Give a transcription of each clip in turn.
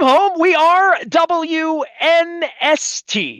Welcome home. We are WNST,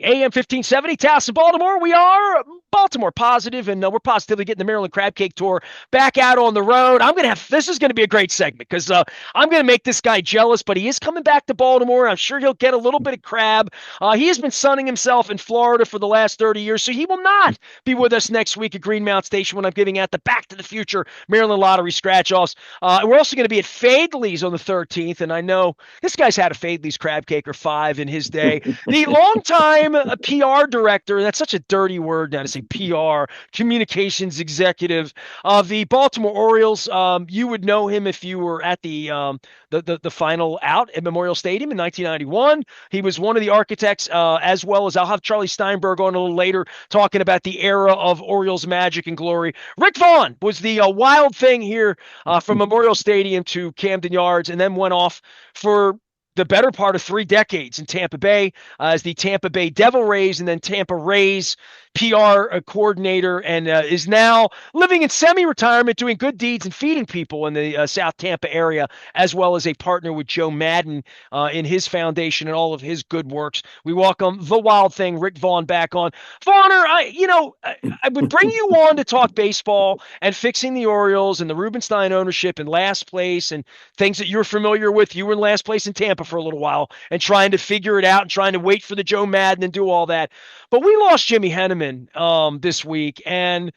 AM 1570, Towson, Baltimore. We are Baltimore positive, and we're positively getting the Maryland Crab Cake Tour back out on the road. This is going to be a great segment because I'm going to make this guy jealous, but he is coming back to Baltimore. I'm sure he'll get a little bit of crab. He has been sunning himself in Florida for the last 30 years, so he will not be with us next week at Greenmount Station when I'm giving out the Back to the Future Maryland Lottery scratch-offs. We're also going to be at Fadley's on the 13th, and I know this guy's had a Fadley's crab cake or five in his day. The longtime PR director, that's such a dirty word now to say PR, communications executive of the Baltimore Orioles. You would know him if you were at the final out at Memorial Stadium in 1991. He was one of the architects, as well as I'll have Charlie Steinberg on a little later talking about the era of Orioles magic and glory. Rick Vaughn was the wild thing here from Memorial Stadium to Camden Yards and then went off for the better part of 3 decades in Tampa Bay as the Tampa Bay Devil Rays and then Tampa Rays PR coordinator, and is now living in semi-retirement, doing good deeds and feeding people in the South Tampa area, as well as a partner with Joe Madden in his foundation and all of his good works. We welcome the wild thing, Rick Vaughn, back on. Vaughner, I would bring you on to talk baseball and fixing the Orioles and the Rubenstein ownership and last place and things that you're familiar with. You were in last place in Tampa for a little while and trying to figure it out and trying to wait for the Joe Madden and do all that. But we lost Jimmy Henneman this week, and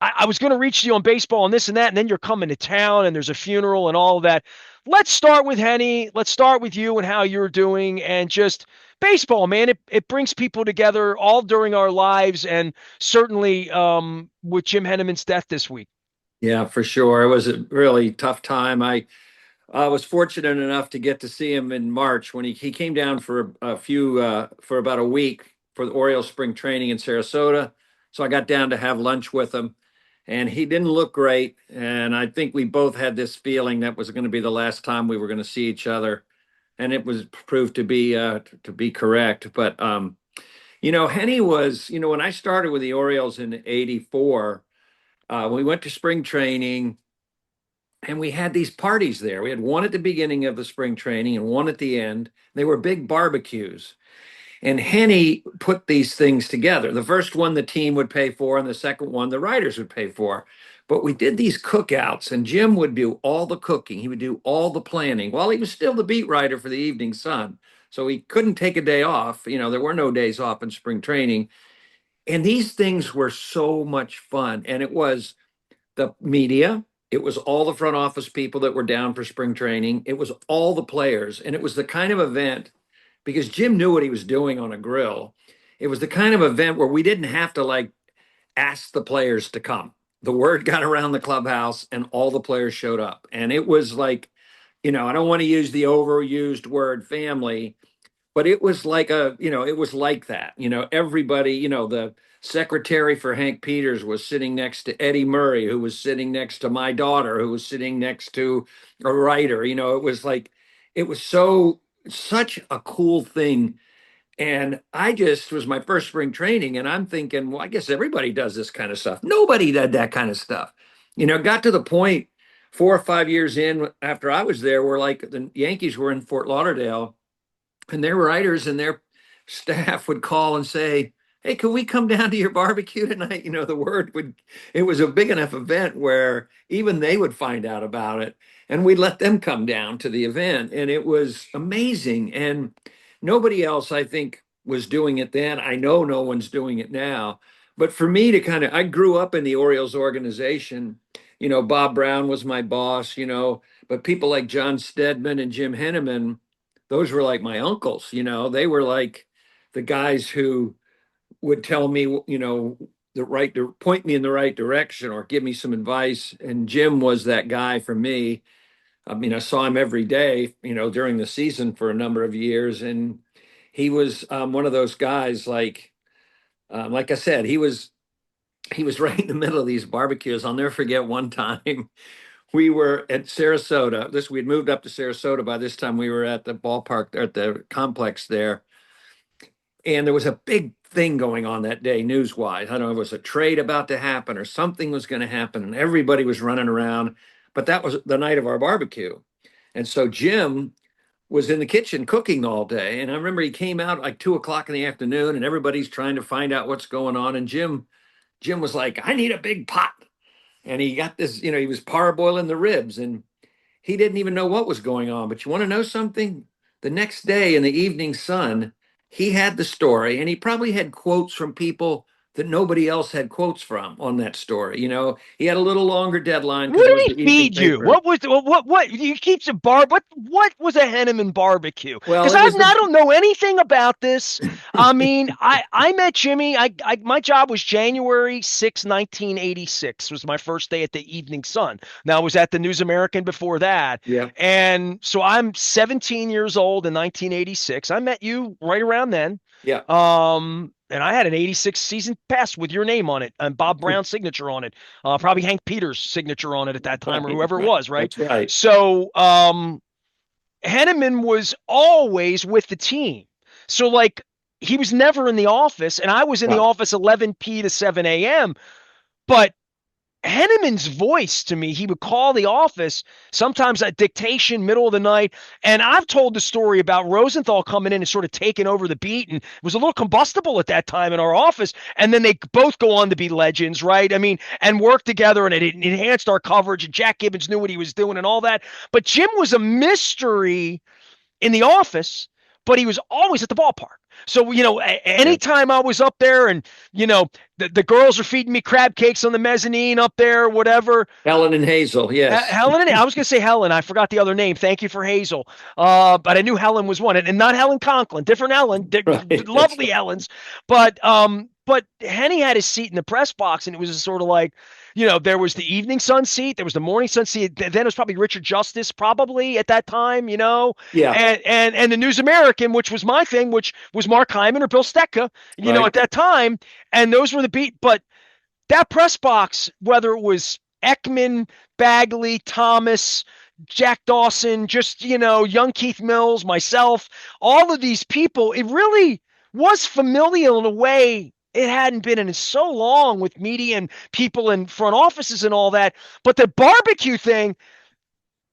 I was going to reach you on baseball and this and that, and then you're coming to town and there's a funeral and all of that. Let's start with Henny. Let's start with you and how you're doing, and just baseball, man. It brings people together all during our lives, and certainly with Jim Henneman's death this week. Yeah, for sure. It was a really tough time. I was fortunate enough to get to see him in March when he came down for for about a week for the Orioles spring training in Sarasota. So I got down to have lunch with him, and he didn't look great. And I think we both had this feeling that was going to be the last time we were going to see each other, and it was proved to be correct. But Henny was, when I started with the Orioles in '84. We went to spring training and we had these parties there. We had one at the beginning of the spring training and one at the end. They were big barbecues. And Henny put these things together. The first one the team would pay for, and the second one the writers would pay for. But we did these cookouts, and Jim would do all the cooking. He would do all the planning while he was still the beat writer for the Evening Sun. So he couldn't take a day off. There were no days off in spring training. And these things were so much fun. And it was the media, it was all the front office people that were down for spring training, it was all the players. And it was the kind of event, because Jim knew what he was doing on a grill. It was the kind of event where we didn't have to ask the players to come. The word got around the clubhouse and all the players showed up. And it was I don't want to use the overused word family, but it was it was like that. Everybody, the secretary for Hank Peters was sitting next to Eddie Murray, who was sitting next to my daughter, who was sitting next to a writer. It was it was such a cool thing. And I just was my first spring training, and I'm thinking, well, I guess everybody does this kind of stuff. Nobody did that kind of stuff. Got to the point 4 or 5 years in after I was there, where the Yankees were in Fort Lauderdale, and their writers and their staff would call and say, "Hey, can we come down to your barbecue tonight?" It was a big enough event where even they would find out about it, and we'd let them come down to the event. And it was amazing. And nobody else, I think, was doing it then. I know no one's doing it now. But for me I grew up in the Orioles organization. Bob Brown was my boss, but people like John Stedman and Jim Henneman, those were like my uncles. They were like the guys who would tell me, point me in the right direction or give me some advice. And Jim was that guy for me. I mean, I saw him every day, during the season for a number of years. And he was one of those guys, like I said, he was right in the middle of these barbecues. I'll never forget one time we were at Sarasota. We had moved up to Sarasota by this time. We were at the ballpark, at the complex there, and there was a big thing going on that day, news-wise. I don't know, it was a trade about to happen or something was going to happen, and everybody was running around. But that was the night of our barbecue, and so Jim was in the kitchen cooking all day. And I remember he came out like 2 o'clock in the afternoon, and everybody's trying to find out what's going on. And Jim was like, "I need a big pot." And he got this, he was parboiling the ribs, and he didn't even know what was going on. But you want to know something? The next day in the Evening Sun, he had the story, and he probably had quotes from people that nobody else had quotes from on that story. He had a little longer deadline because What it was did the he evening feed you? paper. What you keep some what was a Henneman barbecue? Well, Because it was I the don't know anything about this. I mean, I met Jimmy. My job was January 6, 1986 was my first day at the Evening Sun. Now I was at the News American before that. yeah, And so I'm 17 years old in 1986. I met you right around then. yeah. And I had an 86 season pass with your name on it and Bob Brown's signature on it. Probably Hank Peters' signature on it at that time or Right, whoever it right. was, right? That's right. So Henneman was always with the team. So like he was never in the office, and I was in the Wow. office 11 p to 7 a.m. But Henneman's voice to me, he would call the office sometimes at dictation, middle of the night. And I've told the story about Rosenthal coming in and sort of taking over the beat and was a little combustible at that time in our office. And then they both go on to be legends, right? I mean, and work together, and it enhanced our coverage. And Jack Gibbons knew what he was doing and all that. But Jim was a mystery in the office, but he was always at the ballpark. So, Yeah. anytime I was up there and, the girls are feeding me crab cakes on the mezzanine up there, whatever. Helen and Hazel, yes. Helen, I was going to say Helen. I forgot the other name. Thank you for Hazel. But I knew Helen was one, and not Helen Conklin, different Helen, Right. That's lovely Helens. But Henny had his seat in the press box, and it was sort of like, there was the Evening Sun seat, there was the Morning Sun seat. Then it was probably Richard Justice, probably at that time, yeah, and the News American, which was my thing, which was Mark Hyman or Bill Stetka, right. at that time, and those were the beat. But that press box, whether it was Ekman, Bagley, Thomas, Jack Dawson, just, young Keith Mills, myself, all of these people, it really was familial in a way it hadn't been in so long with media and people in front offices and all that. But the barbecue thing,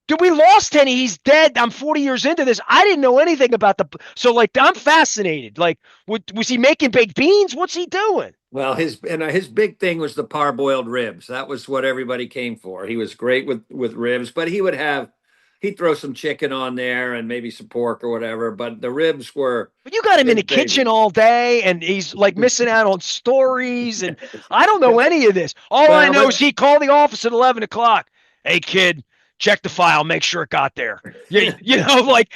dude, we lost Henny. He's dead. I'm 40 years into this. I didn't know anything about so like, I'm fascinated. Like, was he making baked beans? What's he doing? Well, his big thing was the parboiled ribs. That was what everybody came for. He was great with ribs, but he'd throw some chicken on there and maybe some pork or whatever. But the ribs were But you got him in his the baby. kitchen all day, and he's like missing out on stories, and I don't know any of this. All I Well, know but is he called the office at 11 o'clock. Hey, kid, check the file, make sure it got there. Like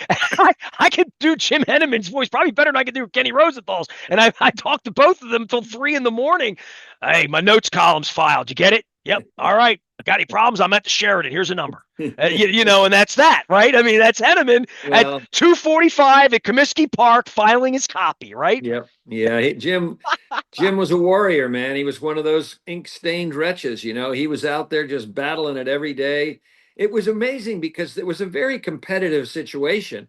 I could do Jim Henneman's voice probably better than I could do Kenny Rosenthal's, and I talked to both of them until 3 in the morning. Hey, my notes column's filed. You get it? Yep. All right. Got any problems? I'm at the Sheraton. Here's a number. And that's that, right? I mean, that's Henneman at well, 2:45 at Comiskey Park filing his copy, right? yep, yeah. Jim was a warrior, man. He was one of those ink-stained wretches. He was out there just battling it every day. It was amazing because it was a very competitive situation.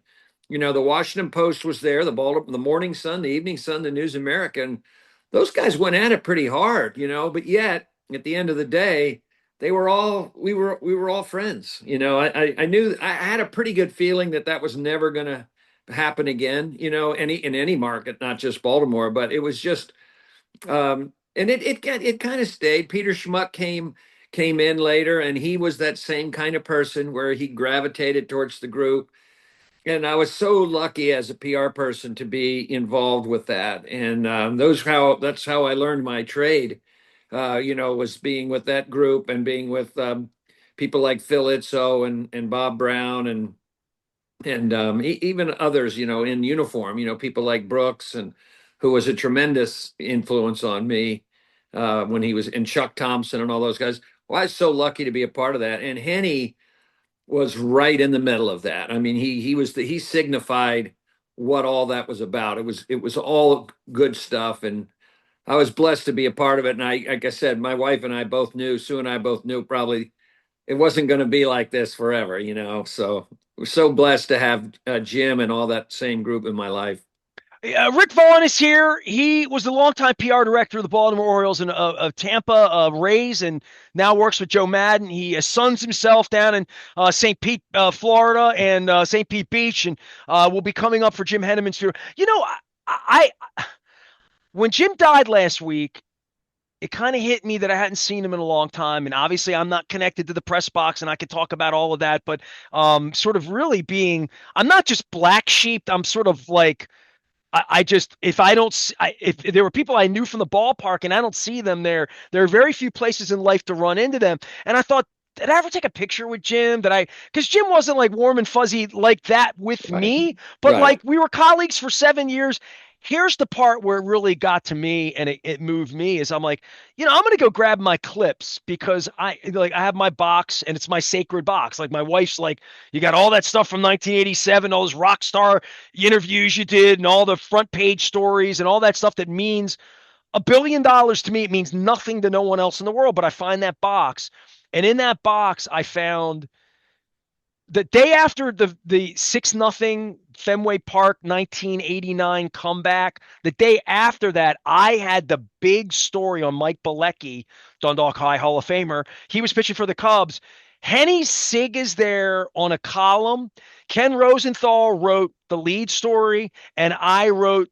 The Washington Post was there, the Morning Sun, the Evening Sun, the News American. Those guys went at it pretty hard, but yet at the end of the day, we were all friends. I knew I had a pretty good feeling that was never going to happen again, in any market, not just Baltimore, but it was just, and it kind of stayed. Peter Schmuck came in later, and he was that same kind of person where he gravitated towards the group. And I was so lucky as a PR person to be involved with that. And that's how I learned my trade. Was being with that group and being with people like Phil Itzo and Bob Brown and even others, in uniform. People like Brooks, and who was a tremendous influence on me when he was in Chuck Thompson and all those guys. Well, I was so lucky to be a part of that. And Henny was right in the middle of that. I mean, he signified what all that was about. It was all good stuff, and I was blessed to be a part of it. And like I said, my wife and I both knew, Sue and I both knew, probably it wasn't going to be like this forever. So we're so blessed to have Jim and all that same group in my life. Rick Vaughn is here. He was the longtime PR director of the Baltimore Orioles and of Tampa Rays, and now works with Joe Madden. He suns himself down in St. Pete, Florida, and St. Pete Beach, and will be coming up for Jim Henneman's funeral. When Jim died last week, it kind of hit me that I hadn't seen him in a long time. And obviously, I'm not connected to the press box, and I could talk about all of that. But sort of really being, I'm not just black sheep. I'm sort of like, I just, if I don't, if there were people I knew from the ballpark and I don't see them there are very few places in life to run into them. And I thought, did I ever take a picture with Jim? Because Jim wasn't like warm and fuzzy like that with Right. me, but Right. like we were colleagues for 7 years. Here's the part where it really got to me and it moved me is I'm like, I'm going to go grab my clips because I have my box and it's my sacred box. Like my wife's like, you got all that stuff from 1987, all those rock star interviews you did and all the front page stories and all that stuff that means $1 billion to me. It means nothing to no one else in the world, but I find that box. And in that box, I found the day after the 6-0 Fenway Park 1989 comeback, the day after that, I had the big story on Mike Bilecki, Dundalk High Hall of Famer. He was pitching for the Cubs. Henny Sig is there on a column. Ken Rosenthal wrote the lead story, and I wrote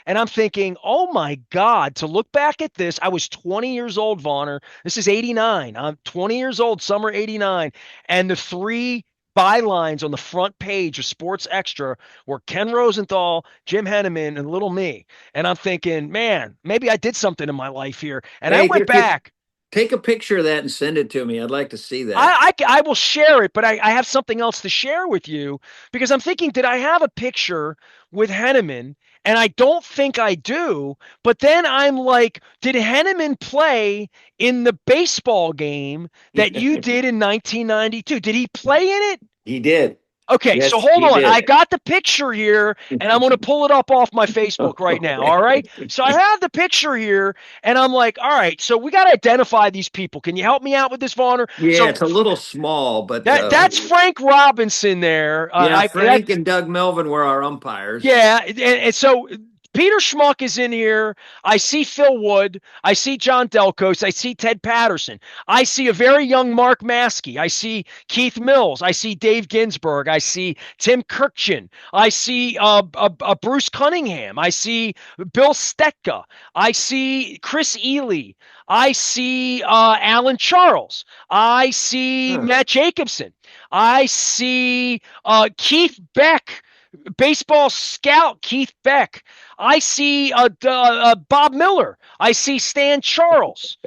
and I'm thinking, oh my God, to look back at this, I was 20 years old, Vonner. This is 89. I'm 20 years old, summer 89. And the three bylines on the front page of Sports Extra were Ken Rosenthal, Jim Henneman, and little me. And I'm thinking, man, maybe I did something in my life here. And I Hey, went back. take a picture of that and send it to me. I'd like to see that. I will share it, but I have something else to share with you because I'm thinking, did I have a picture with Henneman? And I don't think I do. But then I'm like, did Henneman play in the baseball game that you did in 1992? Did he play in it? He did. Okay, so Yes, hold he on. I did. got the picture here, and I'm going to pull it up off my Facebook right now. All right. So I have the picture here, and I'm like, all right. So we got to identify these people. Can you help me out with this, Vonner? Yeah, So it's a little small, but that's Frank Robinson there. yeah, Frank and Doug Melvin were our umpires. Yeah, and so Peter Schmuck is in here. I see Phil Wood. I see John Delcos. I see Ted Patterson. I see a very young Mark Maskey. I see Keith Mills. I see Dave Ginsburg. I see Tim Kirkchin. I see Bruce Cunningham. I see Bill Stetka. I see Chris Ely. I see Alan Charles. I see Huh. Matt Jacobson. I see Keith Beck, baseball scout Keith Beck. I see Bob Miller. I see Stan Charles.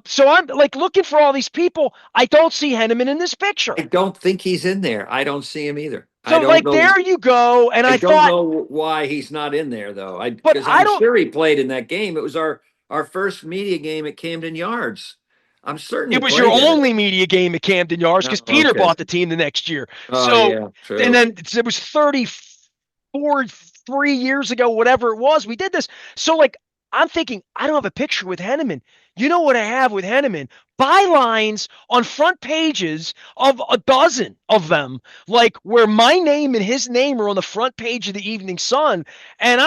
So I'm like looking for all these people. I don't see Henneman in this picture. I don't think he's in there. I don't see him either. I So don't like know. there you go. And I I don't thought, know why he's not in there though. I but because I I'm don't. sure he played in that game. It was our first media game at Camden Yards. I'm certain he It was your played in it. only media game at Camden Yards because Oh, Peter okay. bought the team the next year. Oh So yeah, and true. then it was 34, 3 years ago, whatever it was. We did this. So like I'm thinking, I don't have a picture with Henneman. You know what I have with Henneman? Bylines on front pages of a dozen of them, like where my name and his name are on the front page of the Evening Sun. And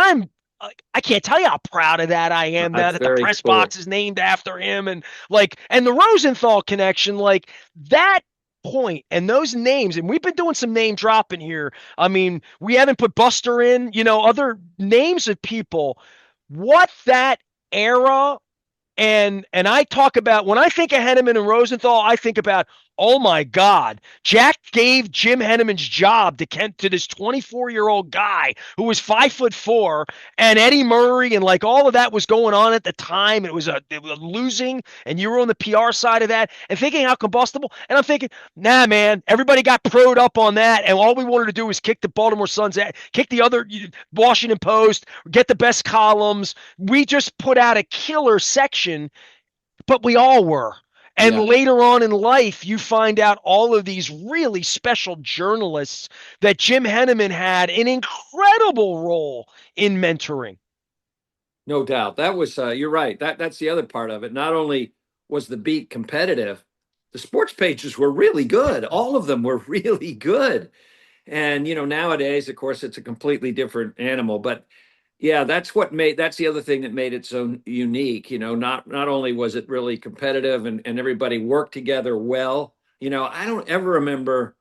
I can't tell you how proud of that I am now That's that the very press cool. box is named after him and the Rosenthal connection, like that point and those names. And we've been doing some name dropping here. I mean, we haven't put Buster in, other names of people. What that era and I talk about when I think of Henneman and Rosenthal, I think about, oh my God, Jack gave Jim Henneman's job to this 24-year-old guy who was 5'4", and Eddie Murray and like all of that was going on at the time. It was losing, and you were on the PR side of that, and thinking how combustible. And I'm thinking, nah, man, everybody got proed up on that, and all we wanted to do was kick the Baltimore Sun's at, kick the other Washington Post, get the best columns. We just put out a killer section, but we all were. And Yeah. later on in life, you find out all of these really special journalists that Jim Henneman had an incredible role in mentoring. No doubt. That was you're right. That's the other part of it. Not only was the beat competitive, the sports pages were really good. All of them were really good. And nowadays, of course, it's a completely different animal. But Yeah, that's the other thing that made it so unique. Not only was it really competitive and everybody worked together well. I don't ever remember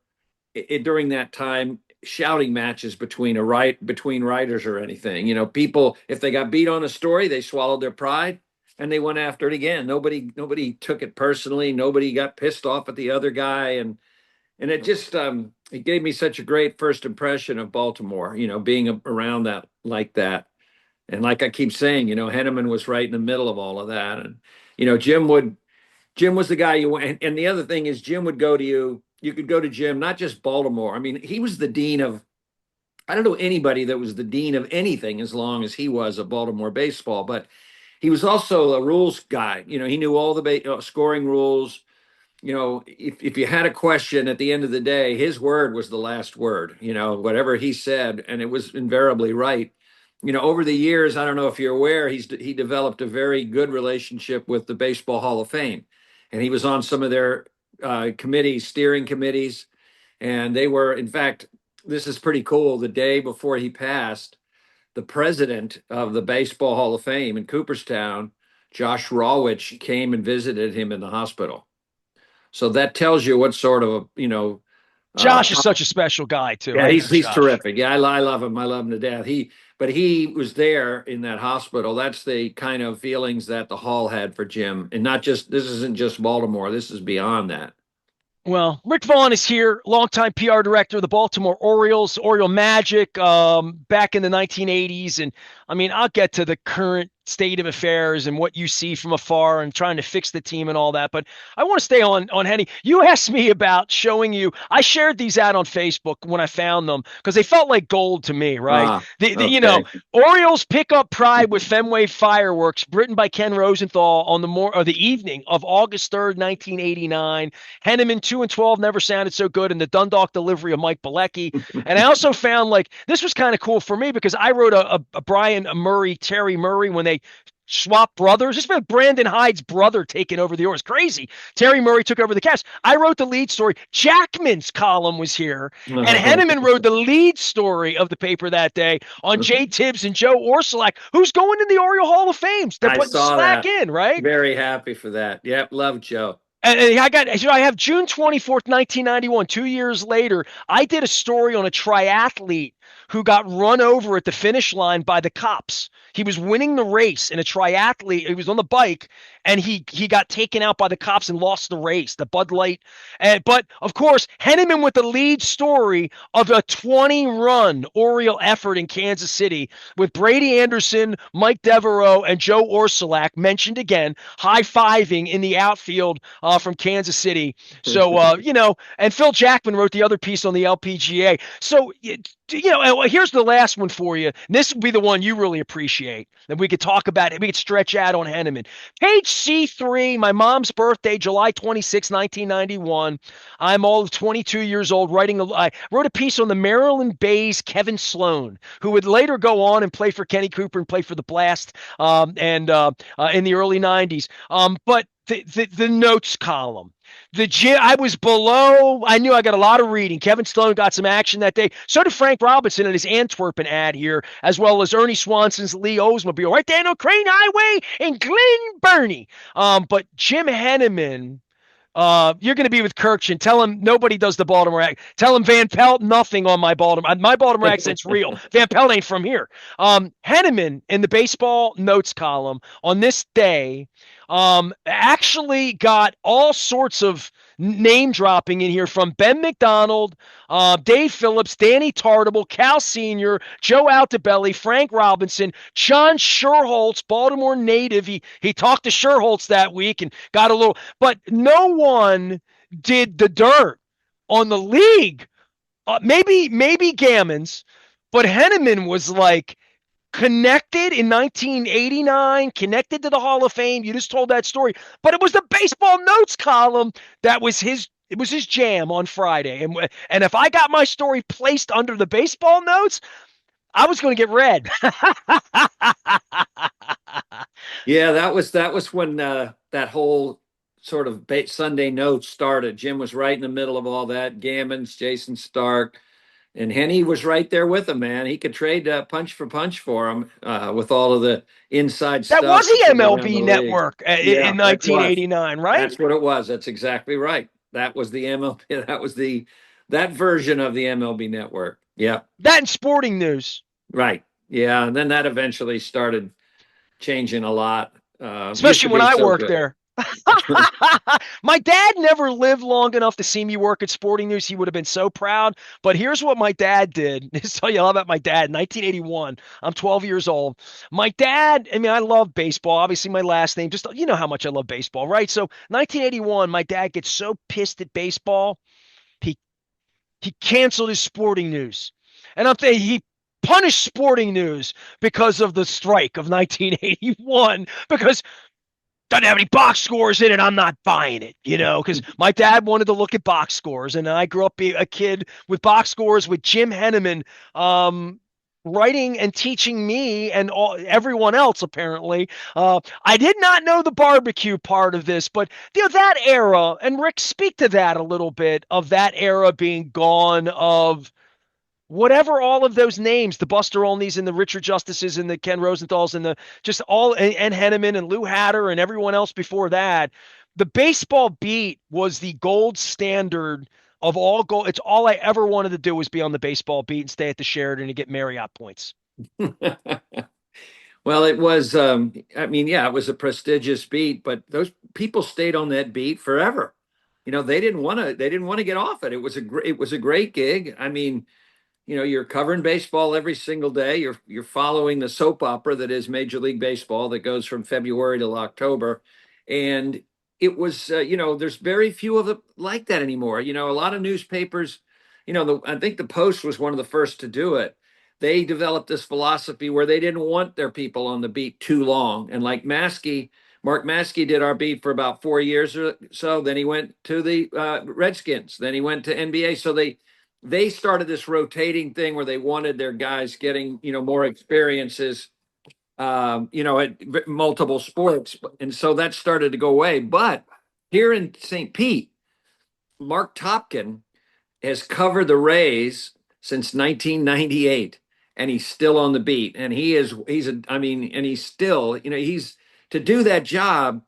during that time shouting matches between writers or anything. People, if they got beat on a story, they swallowed their pride and they went after it again. Nobody took it personally. Nobody got pissed off at the other guy, and it just it gave me such a great first impression of Baltimore. Being around that like that. And like I keep saying, Henneman was right in the middle of all of that. And, Jim was the guy you went. And the other thing is, Jim would go to you. You could go to Jim, not just Baltimore. I mean, he was the dean of, I don't know anybody that was the dean of anything as long as he was of Baltimore baseball, but he was also a rules guy. He knew all the scoring rules. If you had a question at the end of the day, his word was the last word, whatever he said, and it was invariably right. Over the years, I don't know if you're aware, he developed a very good relationship with the Baseball Hall of Fame, and he was on some of their committees, steering committees, and they were, in fact, this is pretty cool. The day before he passed, the president of the Baseball Hall of Fame in Cooperstown, Josh Rawitch, came and visited him in the hospital. So that tells you what sort of, uh, Josh is such a special guy too. yeah, I know he's Josh. terrific. Yeah, I love him. I love him to death. But he was there in that hospital. That's the kind of feelings that the hall had for Jim, and not just this isn't just Baltimore. This is beyond that. Well, Rick Vaughn is here, longtime PR director of the Baltimore Orioles, Oriole Magic, back in the 1980s. And I mean, I'll get to the current state of affairs and what you see from afar and trying to fix the team and all that. But I want to stay on Henny. You asked me about showing you. I shared these out on Facebook when I found them because they felt like gold to me, right? Ah, okay. Orioles pick up pride with Fenway fireworks, written by Ken Rosenthal on the evening of August 3rd, 1989. Henneman 2-12 never sounded so good, and the Dundalk delivery of Mike Bilecki. And I also found like this was kind of cool for me because I wrote a Brian Murray, Terry Murray when they swap brothers. This been Brandon Hyde's brother taking over the Orioles. Crazy. Terry Murray took over the Cavs. I wrote the lead story. Jackman's column was here, and Henneman wrote the lead story of the paper that day on Jay Tibbs and Joe Orsulak, who's going in the Oriole Hall of Fame. They're I putting saw slack that. in, right? Very happy for that. Yep, love Joe. And I have June 24th, 1991, 2 years later. I did a story on a triathlete who got run over at the finish line by the cops. He was winning the race in a triathlete. He was on the bike, and he got taken out by the cops and lost the race. The Bud Light, but of course, Henneman with the lead story of a 20-run Oriole effort in Kansas City with Brady Anderson, Mike Devereaux, and Joe Orsulak mentioned again, high-fiving in the outfield from Kansas City. So and Phil Jackman wrote the other piece on the LPGA. So here's the last one for you. This would be the one you really appreciate. And we could talk about it. We could stretch out on Henneman. Page C3, my mom's birthday, July 26, 1991. I'm all of 22 years old. I wrote a piece on the Maryland Bays Kevin Sloan, who would later go on and play for Kenny Cooper and play for the Blast and in the early 90s. But the notes column. I was below. I knew I got a lot of reading. Kevin Sloan got some action that day. So did Frank Robinson in his Antwerpen ad here, as well as Ernie Swanson's Lee Oldsmobile right there on Crane Highway in Glen Burnie. But Jim Henneman, you're going to be with Kirkshin. Tell him nobody does the Baltimore accent. Tell him Van Pelt, nothing on my Baltimore. My Baltimore accent's real. Van Pelt ain't from here. Henneman in the baseball notes column on this day actually got all sorts of name dropping in here from Ben McDonald, Dave Phillips, Danny Tartable, Cal Sr., Joe Altobelli, Frank Robinson, John Sherholtz, Baltimore native. He talked to Sherholtz that week and got a little, but no one did the dirt on the league. Maybe Gammons, but Henneman was like connected in 1989, connected to the Hall of Fame. You just told that story, but it was the baseball notes column that was his. It was his jam on Friday, and if I got my story placed under the baseball notes, I was going to get read. Yeah, that was when that whole sort of Sunday notes started. Jim was right in the middle of all that. Gammons, Jason Stark, And Henny was right there with him, man. He could trade punch for punch for him with all of the inside That was stuff the around the MLB league. network Yeah, in that was. 1989, right? That's what it was. That's exactly right. That was the MLB. That was that version of the MLB network. Yeah, That and Sporting News. right. Yeah, and then that eventually started changing a lot. Used to Especially when be I so worked good. there. My dad never lived long enough to see me work at Sporting News. He would have been so proud. But here's what my dad did. Let's tell you all about my dad. 1981. I'm 12 years old. My dad, I mean, I love baseball. Obviously, my last name, just you know how much I love baseball, right? So 1981, my dad gets so pissed at baseball, he he canceled his Sporting News. And I'm thinking he punished Sporting News because of the strike of 1981 because doesn't have any box scores in it. I'm not buying it, because my dad wanted to look at box scores, and I grew up being a kid with box scores with Jim Henneman, writing and teaching me and everyone else apparently. I did not know the barbecue part of this, but that era, and Rick, speak to that a little bit of that era being gone of whatever all of those names, the Buster Olneys and the Richard Justices and the Ken Rosenthal's and the just all and Henneman and Lou Hatter and everyone else before that, the baseball beat was the gold standard of all goal. It's all I ever wanted to do was be on the baseball beat and stay at the Sheraton and get Marriott points. Well, it was. I mean, yeah, it was a prestigious beat, but those people stayed on that beat forever. They didn't want to. They didn't want to get off it. It was It was a great gig. I mean, you're covering baseball every single day. You're following the soap opera that is Major League Baseball that goes from February to October, and it was. There's very few of it like that anymore. A lot of newspapers. I think the Post was one of the first to do it. They developed this philosophy where they didn't want their people on the beat too long, and like Mark Maskey did our beat for about 4 years or so. Then he went to the Redskins. Then he went to NBA. So they started this rotating thing where they wanted their guys getting more experiences at multiple sports, and so that started to go away. But here in St. Pete, Mark Topkin has covered the Rays since 1998, and he's still on the beat, and and he's still he's to do that job.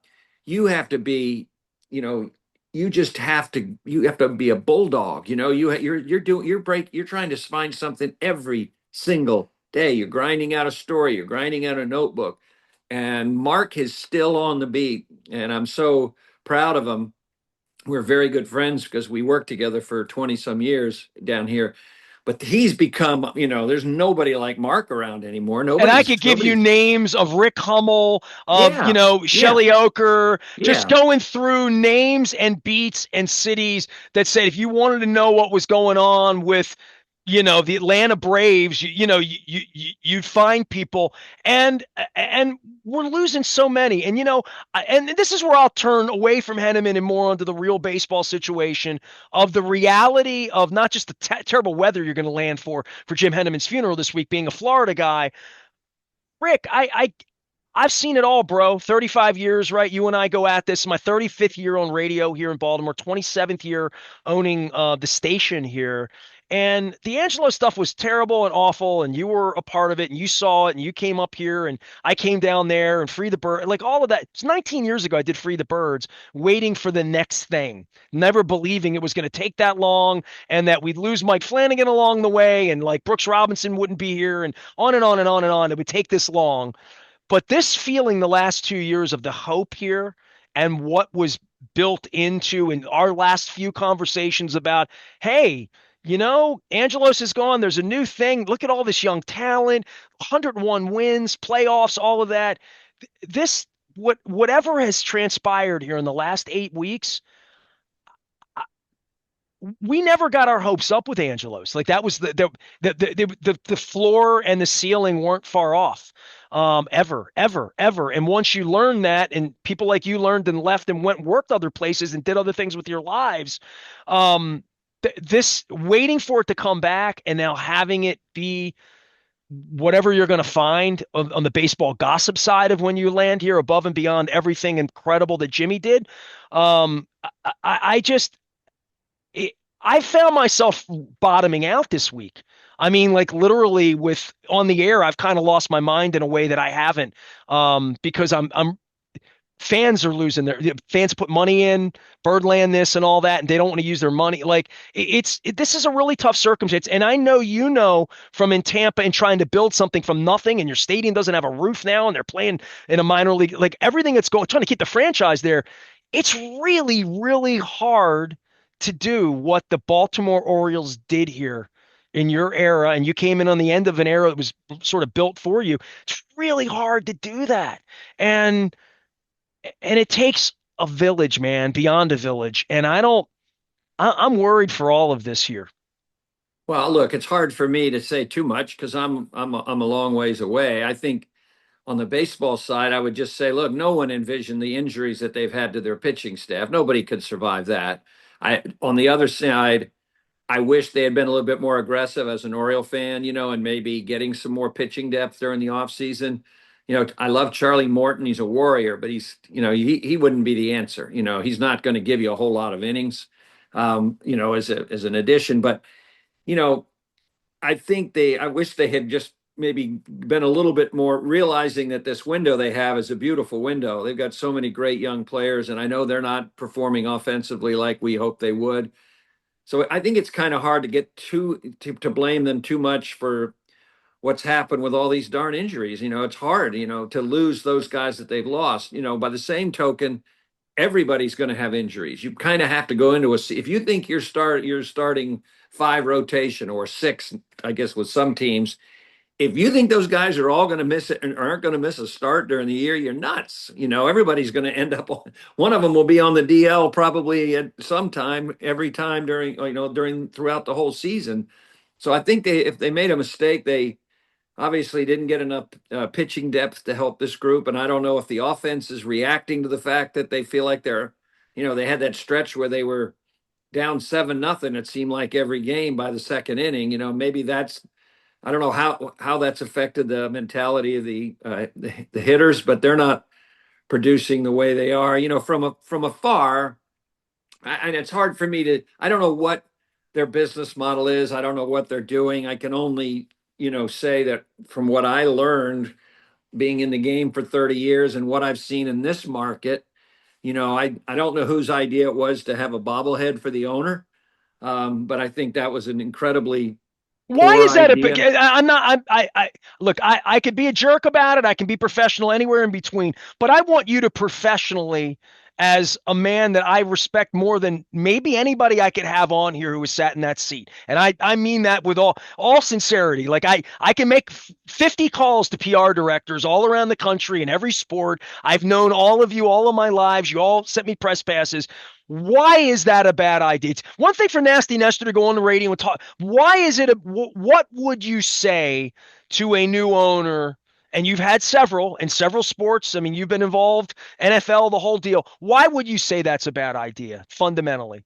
You have to be you know you have to be a bulldog. You're trying to find something every single day. You're grinding out a story, you're grinding out a notebook, and Mark is still on the beat, and I'm so proud of him. We're very good friends because we worked together for 20 some years down here, but he's become, there's nobody like Mark around anymore. And I could give you Nobody's names of Rick Hummel, of, Yeah, yeah, Shelley Oker, just yeah. going through names and beats and cities that said if you wanted to know what was going on with, the Atlanta Braves, you'd find people, and we're losing so many. And and this is where I'll turn away from Henneman and more onto the real baseball situation of the reality of not just the terrible weather you're going to land for Jim Henneman's funeral this week, being a Florida guy. Rick, I've seen it all, bro. 35 years, right? You and I go at this. My 35th year on radio here in Baltimore, 27th year owning the station here. And the Angelo stuff was terrible and awful, and you were a part of it, and you saw it, and you came up here, and I came down there, and Free the Bird, like all of that. It's 19 years ago I did Free the Birds, waiting for the next thing, never believing it was going to take that long, and that we'd lose Mike Flanagan along the way, and like Brooks Robinson wouldn't be here, and on and on and on and on. It would take this long. But this feeling the last 2 years of the hope here and what was built into in our last few conversations about, hey, Angelos is gone. There's a new thing. Look at all this young talent, 101 wins, playoffs, all of that. This, whatever has transpired here in the last 8 weeks, we never got our hopes up with Angelos. Like that was the floor and the ceiling weren't far off, ever, ever, ever. And once you learn that, and people like you learned and left and went and worked other places and did other things with your lives, this waiting for it to come back and now having it be whatever you're going to find on the baseball gossip side of when you land here above and beyond everything incredible that Jimmy did. I just I found myself bottoming out this week. I mean, like literally with on the air, I've kind of lost my mind in a way that I haven't, because I'm fans are losing their fans put money in Birdland this and all that, and they don't want to use their money. Like this is a really tough circumstance, and I know from in Tampa and trying to build something from nothing, and your stadium doesn't have a roof now, and they're playing in a minor league. Like everything that's going, trying to keep the franchise there, it's really really hard to do what the Baltimore Orioles did here in your era, and you came in on the end of an era that was sort of built for you. It's really hard to do that, and it takes a village, man, beyond a village. And I'm worried for all of this here. Well, look, it's hard for me to say too much because I'm a long ways away. I think on the baseball side, I would just say, look, no one envisioned the injuries that they've had to their pitching staff. Nobody could survive that. On the other side, I wish they had been a little bit more aggressive as an Oriole fan, and maybe getting some more pitching depth during the offseason. I love Charlie Morton. He's a warrior, but he wouldn't be the answer. He's not going to give you a whole lot of innings, as an addition. But, you know, I wish they had just maybe been a little bit more realizing that this window they have is a beautiful window. They've got so many great young players, and I know they're not performing offensively like we hoped they would. So I think it's kind of hard to get to blame them too much for what's happened with all these darn injuries. It's hard, to lose those guys that they've lost. By the same token, everybody's going to have injuries. You kind of have to go into if you think you're starting five rotation or six, I guess with some teams, if you think those guys are all going to miss it and aren't going to miss a start during the year, you're nuts. Everybody's going to end up one of them will be on the DL probably at some time, every time throughout the whole season. So I think if they made a mistake, they obviously didn't get enough pitching depth to help this group. And I don't know if the offense is reacting to the fact that they feel like they had that stretch where they were down 7-0. It seemed like every game by the second inning. Maybe I don't know how that's affected the mentality of the hitters, but they're not producing the way they are. From afar, and it's hard for me to. I don't know what their business model is. I don't know what they're doing. I can only say that from what I learned being in the game for 30 years and what I've seen in this market. I don't know whose idea it was to have a bobblehead for the owner, but I think that was an incredibly Why poor is that a big? idea. I'm not. I look. I could be a jerk about it. I can be professional anywhere in between. But I want you to professionally, as a man that I respect more than maybe anybody I could have on here who has sat in that seat, and I mean that with all sincerity. Like I can make 50 calls to PR directors all around the country in every sport. I've known all of you all of my lives. You all sent me press passes. Why is that a bad idea? It's one thing for Nasty Nestor to go on the radio and talk. Why is it what would you say to a new owner? And you've had several in several sports. I mean, you've been involved, NFL, the whole deal. Why would you say that's a bad idea fundamentally?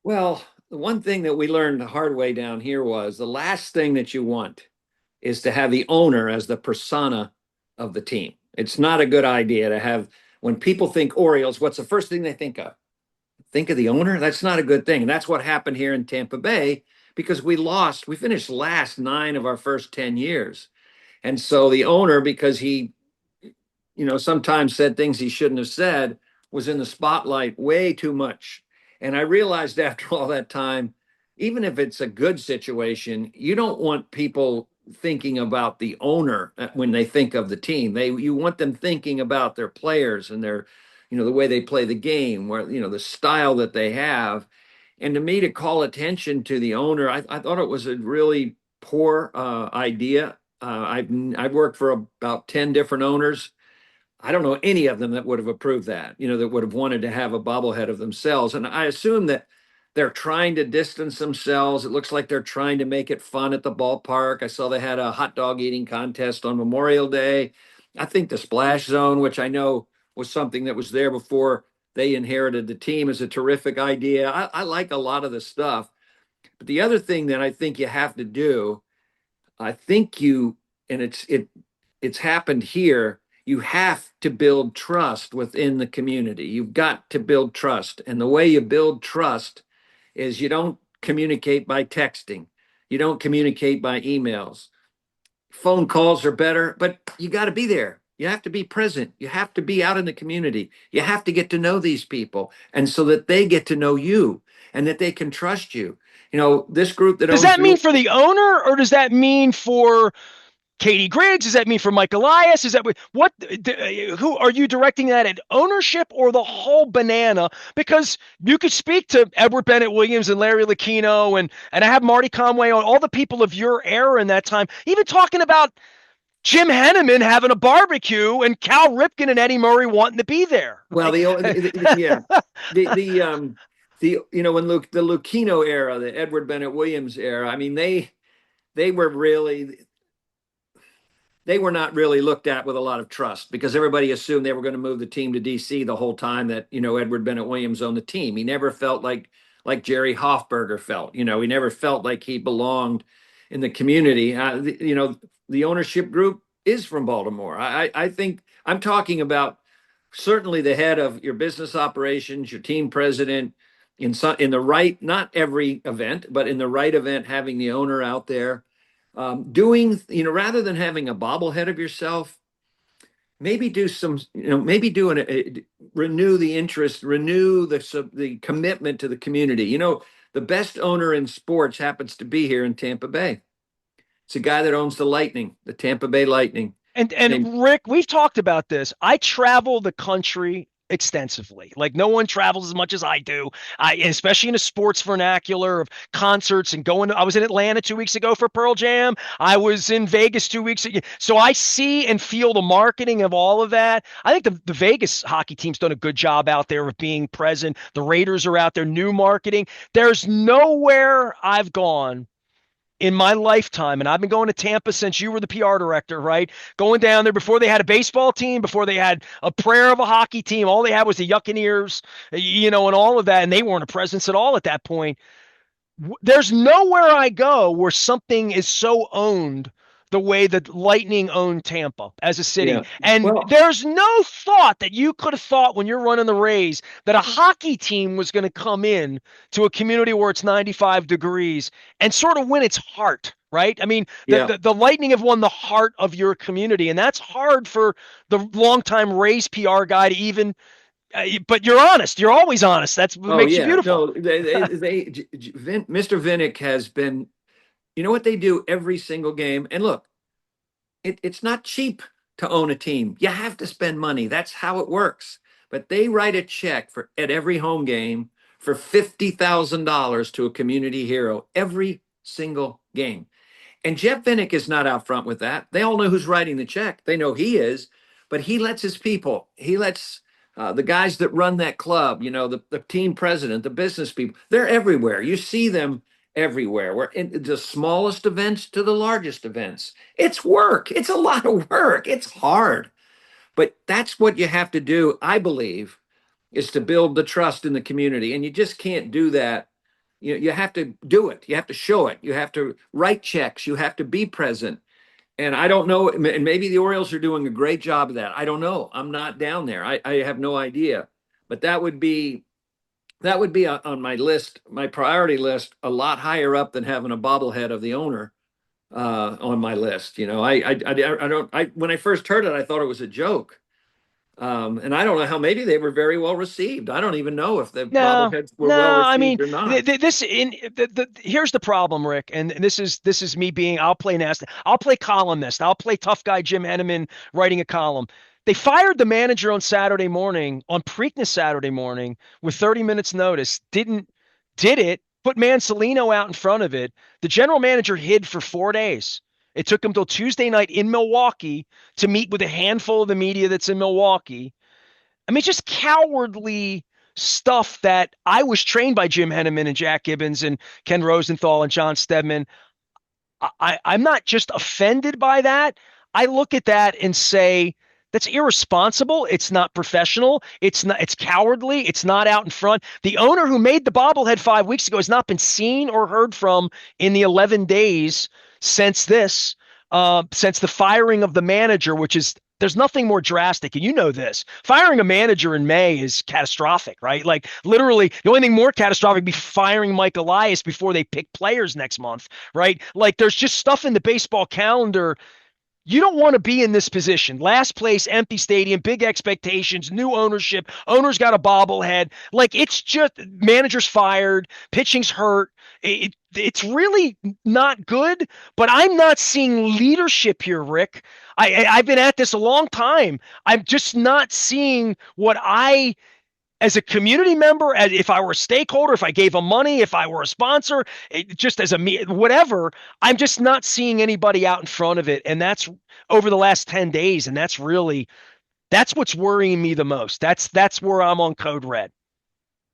Well, the one thing that we learned the hard way down here was the last thing that you want is to have the owner as the persona of the team. It's not a good idea to have when people think Orioles, what's the first thing they think of? Think of the owner? That's not a good thing. And that's what happened here in Tampa Bay because we finished last 9 of our first 10 years. And so the owner, because he, sometimes said things he shouldn't have said, was in the spotlight way too much. And I realized after all that time, even if it's a good situation, you don't want people thinking about the owner when they think of the team. You want them thinking about their players and the way they play the game, where the style that they have. And to me, to call attention to the owner, I thought it was a really poor idea. I've worked for about 10 different owners. I don't know any of them that would have approved that, that would have wanted to have a bobblehead of themselves. And I assume that they're trying to distance themselves. It looks like they're trying to make it fun at the ballpark. I saw they had a hot dog eating contest on Memorial Day. I think the splash zone, which I know was something that was there before they inherited the team, is a terrific idea. I like a lot of the stuff. But the other thing that I think you have to do, I think and it's happened here. You have to build trust within the community. You've got to build trust. And the way you build trust is you don't communicate by texting. You don't communicate by emails. Phone calls are better, but you got to be there. You have to be present. You have to be out in the community. You have to get to know these people, and so that they get to know you and that they can trust you. This group that Does owns that mean the for the owner, or does that mean for Katie Griggs? Does that mean for Mike Elias? Is that what? Who are you directing that at? Ownership or the whole banana? Because you could speak to Edward Bennett Williams and Larry Lucchino, and I have Marty Conway on, all the people of your era in that time, even talking about Jim Henneman having a barbecue and Cal Ripken and Eddie Murray wanting to be there. Well, yeah, when the Lucchino era, the Edward Bennett Williams era, I mean, they were really they were not really looked at with a lot of trust, because everybody assumed they were going to move the team to DC the whole time that, Edward Bennett Williams owned the team. He never felt like Jerry Hoffberger felt. He never felt like he belonged in the community. The ownership group is from Baltimore. I think I'm talking about certainly the head of your business operations, your team president, in the right, not every event, but in the right event, having the owner out there. Doing, rather than having a bobblehead of yourself, maybe do some, maybe renew the interest, renew the commitment to the community. The best owner in sports happens to be here in Tampa Bay. It's a guy that owns the Lightning, the Tampa Bay Lightning. And Rick, we've talked about this. I travel the country extensively. Like no one travels as much as I do. Especially in a sports vernacular of concerts and I was in Atlanta 2 weeks ago for Pearl Jam. I was in Vegas 2 weeks ago. So I see and feel the marketing of all of that. I think the Vegas hockey team's done a good job out there of being present. The Raiders are out there, new marketing. There's nowhere I've gone in my lifetime, and I've been going to Tampa since you were the PR director, right? Going down there before they had a baseball team, before they had a prayer of a hockey team. All they had was the Yuccaneers, and all of that, and they weren't a presence at all at that point. There's nowhere I go where something is so owned the way that Lightning owned Tampa as a city. Yeah. And there's no thought that you could have thought when you're running the Rays that a hockey team was going to come in to a community where it's 95 degrees and sort of win its heart, right? I mean, the Lightning have won the heart of your community, and that's hard for the longtime Rays PR guy to even but you're honest. You're always honest. That's what makes you beautiful. No, Mr. Vinnick has been, what they do every single game. And look, it's not cheap to own a team. You have to spend money. That's how it works. But they write a check at every home game for $50,000 to a community hero every single game. And Jeff Vinnick is not out front with that. They all know who's writing the check. They know he is, but he lets his people, he lets the guys that run that club, the team president, the business people, they're everywhere. You see them everywhere. We're in the smallest events to the largest events. It's work. It's a lot of work. It's hard. But that's what you have to do, I believe, is to build the trust in the community. And you just can't do that. You have to do it. You have to show it. You have to write checks. You have to be present. And I don't know, and maybe the Orioles are doing a great job of that. I don't know. I'm not down there. I have no idea. But that would be on my list, my priority list, a lot higher up than having a bobblehead of the owner on my list. When I first heard it, I thought it was a joke. And I don't know how, maybe they were very well received. I don't even know if the bobbleheads were well received or not. Here's the problem, Rick, and this is me being, I'll play nasty. I'll play columnist. I'll play tough guy Jim Henneman writing a column. They fired the manager on Preakness Saturday morning with 30 minutes notice. Did it, put Mansolino out in front of it. The general manager hid for 4 days. It took him till Tuesday night in Milwaukee to meet with a handful of the media that's in Milwaukee. I mean, just cowardly stuff that I was trained by Jim Henneman and Jack Gibbons and Ken Rosenthal and John Stedman. I'm not just offended by that. I look at that and say, that's irresponsible. It's not professional. It's cowardly. It's not out in front. The owner who made the bobblehead 5 weeks ago has not been seen or heard from in the 11 days since the firing of the manager, which is There's nothing more drastic, and you know this. Firing a manager in May is catastrophic, right? Like literally, the only thing more catastrophic would be firing Mike Elias before they pick players next month, right? Like there's just stuff in the baseball calendar. You don't want to be in this position. Last place, empty stadium, big expectations, new ownership. Owner's got a bobblehead. Like it's just managers fired, pitching's hurt. It's really not good. But I'm not seeing leadership here, Rick. I've been at this a long time. I'm just not seeing what I as a community member, as if I were a stakeholder, if I gave them money, if I were a sponsor, just as a whatever, I'm just not seeing anybody out in front of it. And that's over the last 10 days. And that's what's worrying me the most. That's where I'm on code red.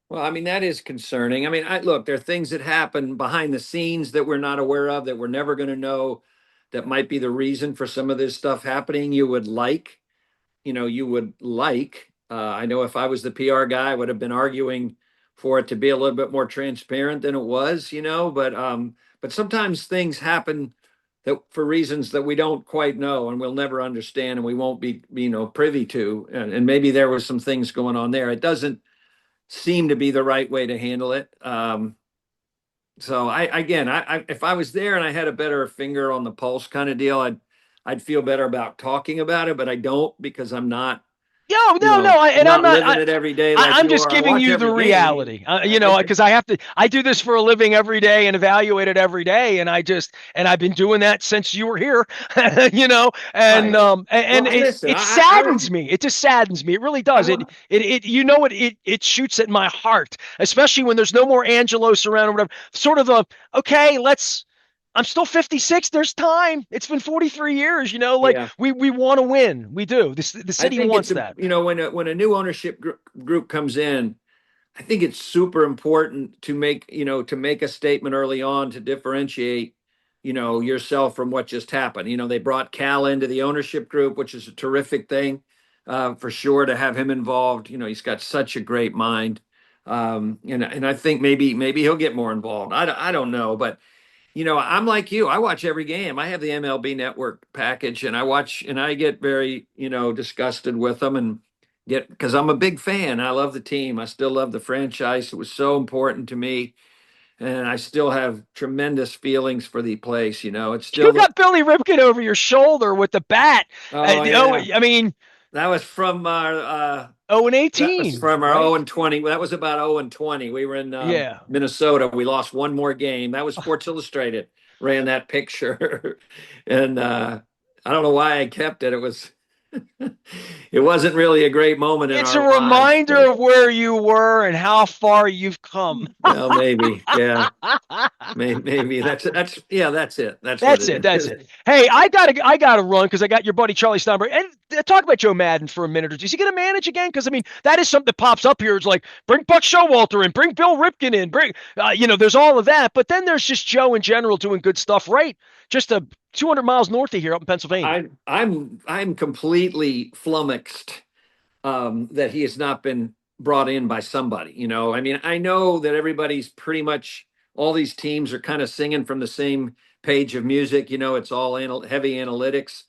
Well, I mean, that is concerning. I mean, look, there are things that happen behind the scenes that we're not aware of, that we're never going to know, that might be the reason for some of this stuff happening. You would like. I know if I was the PR guy, I would have been arguing for it to be a little bit more transparent than it was, but sometimes things happen that for reasons that we don't quite know and we'll never understand and we won't be, privy to. And maybe there was some things going on there. It doesn't seem to be the right way to handle it. So if I was there and I had a better finger on the pulse kind of deal, I'd feel better about talking about it, but I don't because I'm not, No, no, no. I'm I'm not not. living it every day like I'm you just are. I giving watch you the every game. reality, because I have to. I do this for a living every day and evaluate it every day, and I've been doing that since you were here, and Right. and Well, listen, it saddens me. It just saddens me. It really I does. want, It shoots at my heart, especially when there's no more Angelos around or whatever. Sort of a okay, let's. I'm still 56. There's time. It's been 43 years. Like yeah. we want to win. We do. The I city think wants that. when a new ownership group comes in, I think it's super important to make a statement early on to differentiate, yourself from what just happened. They brought Cal into the ownership group, which is a terrific thing, for sure to have him involved. He's got such a great mind. And I think maybe he'll get more involved. I don't know, but I'm like you. I watch every game. I have the MLB Network package, and I watch, and I get very, disgusted with them, and get because I'm a big fan. I love the team. I still love the franchise. It was so important to me, and I still have tremendous feelings for the place. It's You still the. got Billy Ripken over your shoulder with the bat. Oh yeah, I mean, that was from our. 0 and That was 18, from our right? 0 and 20. That was about 0 and 20. We were in Yeah. Minnesota. We lost one more game. That was Sports Illustrated ran that picture, and I don't know why I kept it. It wasn't really a great moment in It's a our lives, but reminder of where you were and how far you've come. well, maybe, yeah, maybe that's yeah, that's it. That's what That's it it. That's is. it. Hey, I gotta run because I got your buddy Charlie Steinberg. And talk about Joe Madden for a minute or two. Is he gonna manage again? Because I mean, that is something that pops up here. It's like bring Buck Showalter in, bring Bill Ripken in, there's all of that. But then there's just Joe in general doing good stuff, right? Just 200 miles north of here, up in Pennsylvania. I'm completely flummoxed that he has not been brought in by somebody. I mean, I know that everybody's pretty much all these teams are kind of singing from the same page of music. It's all heavy analytics.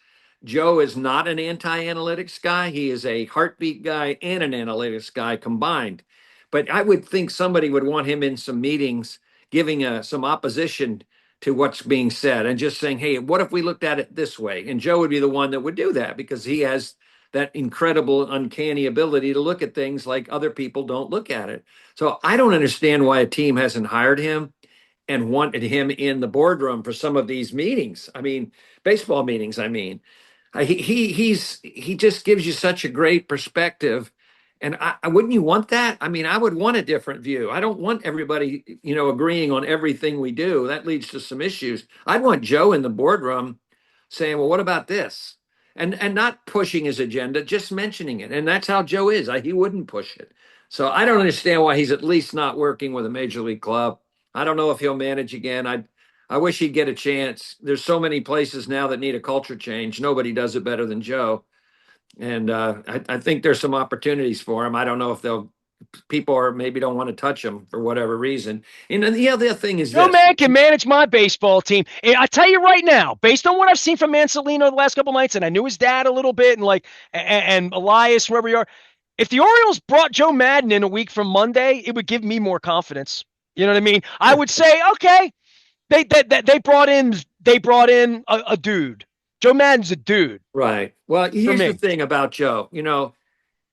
Joe is not an anti-analytics guy. He is a heartbeat guy and an analytics guy combined. But I would think somebody would want him in some meetings, giving some opposition to what's being said and just saying, hey, what if we looked at it this way? And Joe would be the one that would do that because he has that incredible, uncanny ability to look at things like other people don't look at it. So I don't understand why a team hasn't hired him and wanted him in the boardroom for some of these meetings. I mean, baseball meetings. I mean, he just gives you such a great perspective. And wouldn't you want that? I mean, I would want a different view. I don't want everybody, agreeing on everything we do. That leads to some issues. I'd want Joe in the boardroom saying, well, what about this? And not pushing his agenda, just mentioning it. And that's how Joe is. He wouldn't push it. So I don't understand why he's at least not working with a major league club. I don't know if he'll manage again. I wish he'd get a chance. There's so many places now that need a culture change. Nobody does it better than Joe. And I think there's some opportunities for him. I don't know if they'll people are maybe don't want to touch him for whatever reason. And then the other thing is Joe this. Madden can manage my baseball team. And I tell you right now, based on what I've seen from Mansolino the last couple nights, and I knew his dad a little bit, and and Elias, wherever you are, if the Orioles brought Joe Madden in a week from Monday, it would give me more confidence. You know what I mean? I would say, okay, they brought in a dude. Joe Madden's a dude Right. Well, for here's the me. thing about Joe.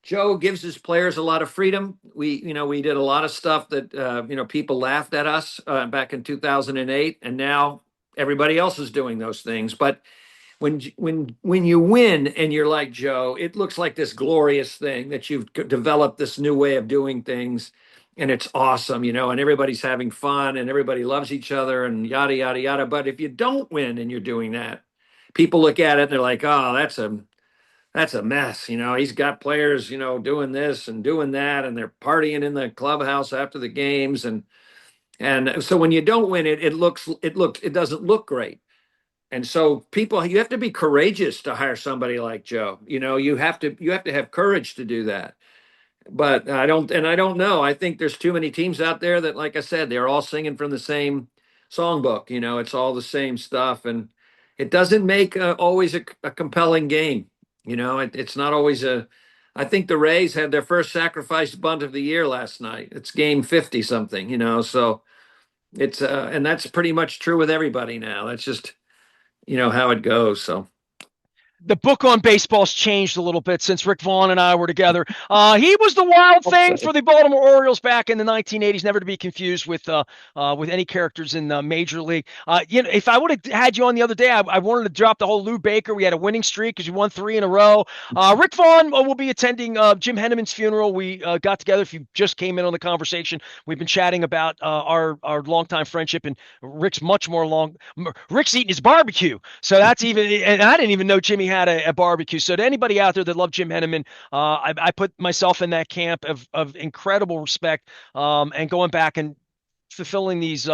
Joe gives his players a lot of freedom. We did a lot of stuff that people laughed at us back in 2008, and now everybody else is doing those things. But when you win and you're like Joe, it looks like this glorious thing that you've developed this new way of doing things, and it's awesome, and everybody's having fun and everybody loves each other and yada yada yada. But if you don't win and you're doing that, people look at it and they're like, oh, that's a mess. He's got players, doing this and doing that, and they're partying in the clubhouse after the games, and so when you don't win it doesn't look great. And so you have to be courageous to hire somebody like Joe. You have to have courage to do that. But I don't know. I think there's too many teams out there that, like I said, they're all singing from the same songbook. It's all the same stuff, and it doesn't make always a compelling game. It's not always a. I think the Rays had their first sacrificed bunt of the year last night. It's game 50 something. So it's and that's pretty much true with everybody now. That's just how it goes. So The book on baseball's changed a little bit since Rick Vaughn and I were together. He was the wild thing for the Baltimore Orioles back in the 1980s, never to be confused with any characters in the Major League. If I would have had you on the other day, I wanted to drop the whole Lou Baker. We had a winning streak because you won 3 in a row. Rick Vaughn will be attending Jim Henneman's funeral. We got together. If you just came in on the conversation, we've been chatting about our longtime friendship, and Rick's much more long. Rick's eating his barbecue, so that's even. And I didn't even know Jimmy had a barbecue. So to anybody out there that loved Jim Henneman, I put myself in that camp of incredible respect, and going back and fulfilling these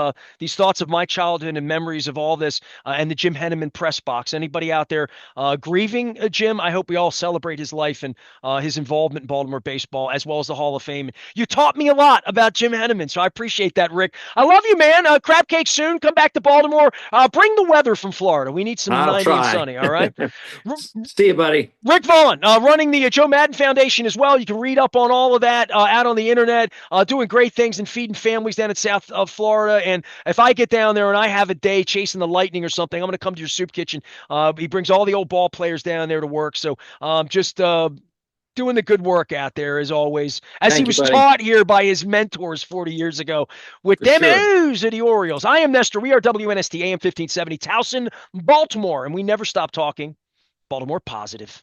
thoughts of my childhood and memories of all this, and the Jim Henneman press box. Anybody out there grieving Jim, I hope we all celebrate his life and his involvement in Baltimore baseball, as well as the Hall of Fame. You taught me a lot about Jim Henneman, so I appreciate that, Rick. I love you, man. Crab cake soon. Come back to Baltimore. Bring the weather from Florida. We need some I'll 90 and try. sunny, all right? See you, buddy. Rick Vaughn, running the Joe Madden Foundation as well. You can read up on all of that out on the internet, doing great things and feeding families down in South of Florida. And if I get down there and I have a day chasing the lightning or something, I'm going to come to your soup kitchen. He brings all the old ball players down there to work. So just doing the good work out there as always, as Thank he you, was buddy. taught here by his mentors 40 years ago with For them sure. O's of the Orioles. I am Nestor. We are WNST AM 1570 Towson, Baltimore, and we never stop talking Baltimore positive.